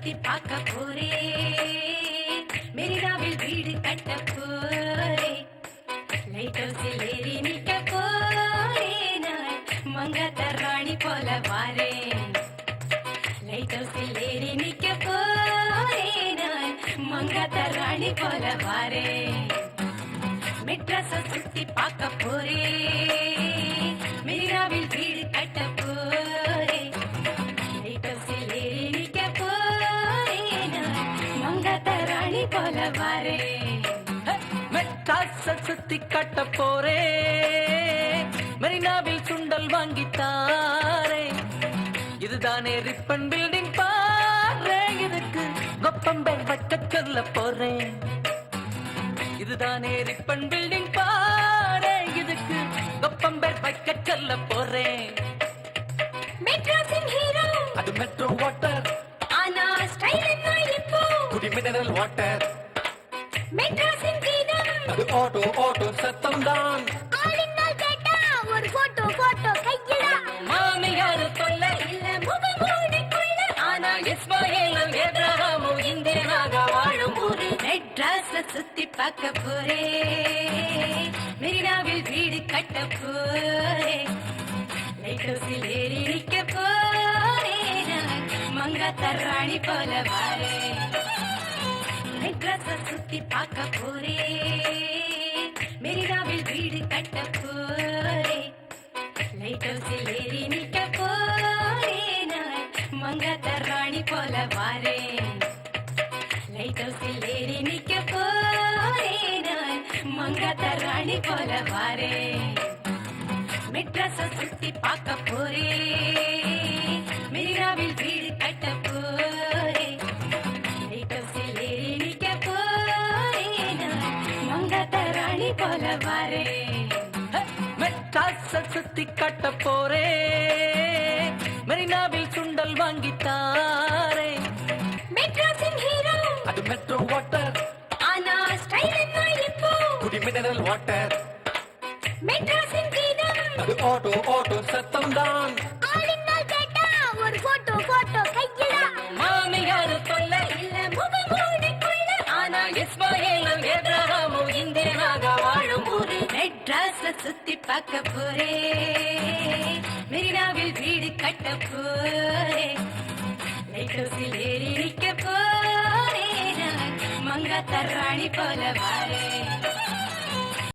சுத்தி பார்க்க போரே மெரினாவில் வீடு கட்ட போரே லைட் ஹவுஸில் ஏறி நிக்க போரே நான் மங்காத்த ராணி போல வாரேன் லைட் ஹவுஸில் ஏறி நிக்க போரே நான் மங்காத்த ராணி போல வாரேன் மெட்ராஸ சுத்தி பார்க்க போரே மெரினாவில் வீடு கட்ட போரே லைட் ஹவுஸில் ஏறி நிக்க போரே நான் மங்காத்த ராணி போல வாரேன் மெட்ராஸ சுத்தி கட்ட போரே மெரினாவில் சுண்டல் வாங்கித்தாரே இதுதானே ரிப்பன் பில்டிங் பாரு இதுக்கு கொப்பம்பேர் வைக்க சொல்ல போறேன் இதுதானே ரிப்பன் பில்டிங் பாரு இதுக்கு கொப்பம்பேர் வைக்க சொல்ல போறேன் மெட்ராஸின் ஹீரோ அது மெட்ரோ வாட்டர் ஆனா ஸ்டைல் என்ன இப்போ குடி மினரல் வாட்டர் மெட்ராஸின் கீதம் அது ஆட்டோ சத்தம் தான் ஆளினால் கேட்டா ஒரு போட்டோ கையில மாமியாரு தொல்லை இல்ல முகமூடிக்குள்ள ஆனா இஸ்மாயிலும் ஏப்ரஹாமும் இந்தியனாக வாழும் ஊரு மெட்ராஸ்ல சுத்தி பார்க்க போரே மெரினாவில் வீடு கட்ட போரே லைட் ஹவுஸில் ஏறி நிக்க போரே நான் மங்காத்த ராணி போல வாரே மெட்ராஸ சுத்தி பார்க்க போரே மெரினாவில் வீடு கட்ட போரே லைட் ஹவுஸில் ஏறி நிக்க போரே நான் மங்காத்த ராணி போல வாரே லைட் ஹவுஸில் ஏறி நிக்க போரே நான் மங்காத்த ராணி போல வாரே மெட்ராஸ சுத்தி பார்க்க போரே மெரினாவில் வீடு கட்ட போரே லைட் ஹவுஸில் ஏறி நிக்க போரே நான் மங்காத்த ராணி போல வாரே மெட்ராஸ சுத்தி கட்ட போரே மெரினாவில் சுண்டல் வாங்கித்தாரே மெட்ராஸின் ஹீரோ அது மெட்ரோ வாட்டர் ஆனா ஸ்டைல் என்ன இப்போ குடி மினரல் வாட்டர் மெட்ராஸின் கீதம் அது ஆட்டோ சத்தம் தான் ஆளினால் கேட்டா ஒரு போட்டோ கையில மாமியாரு தொல்லை இல்ல முகமூடிக்குள்ள ஆனா இஸ்மாயிலும் ஏப்ரஹாமும் இந்தியனாக வாழும் ஊரு மெட்ராஸ்ல சுத்தி பார்க்க போரே மெரினாவில் வீடு கட்ட போரே லைட் ஹவுஸில் ஏறி நிக்க போரே நான் மங்காத்த ராணி போல வாரே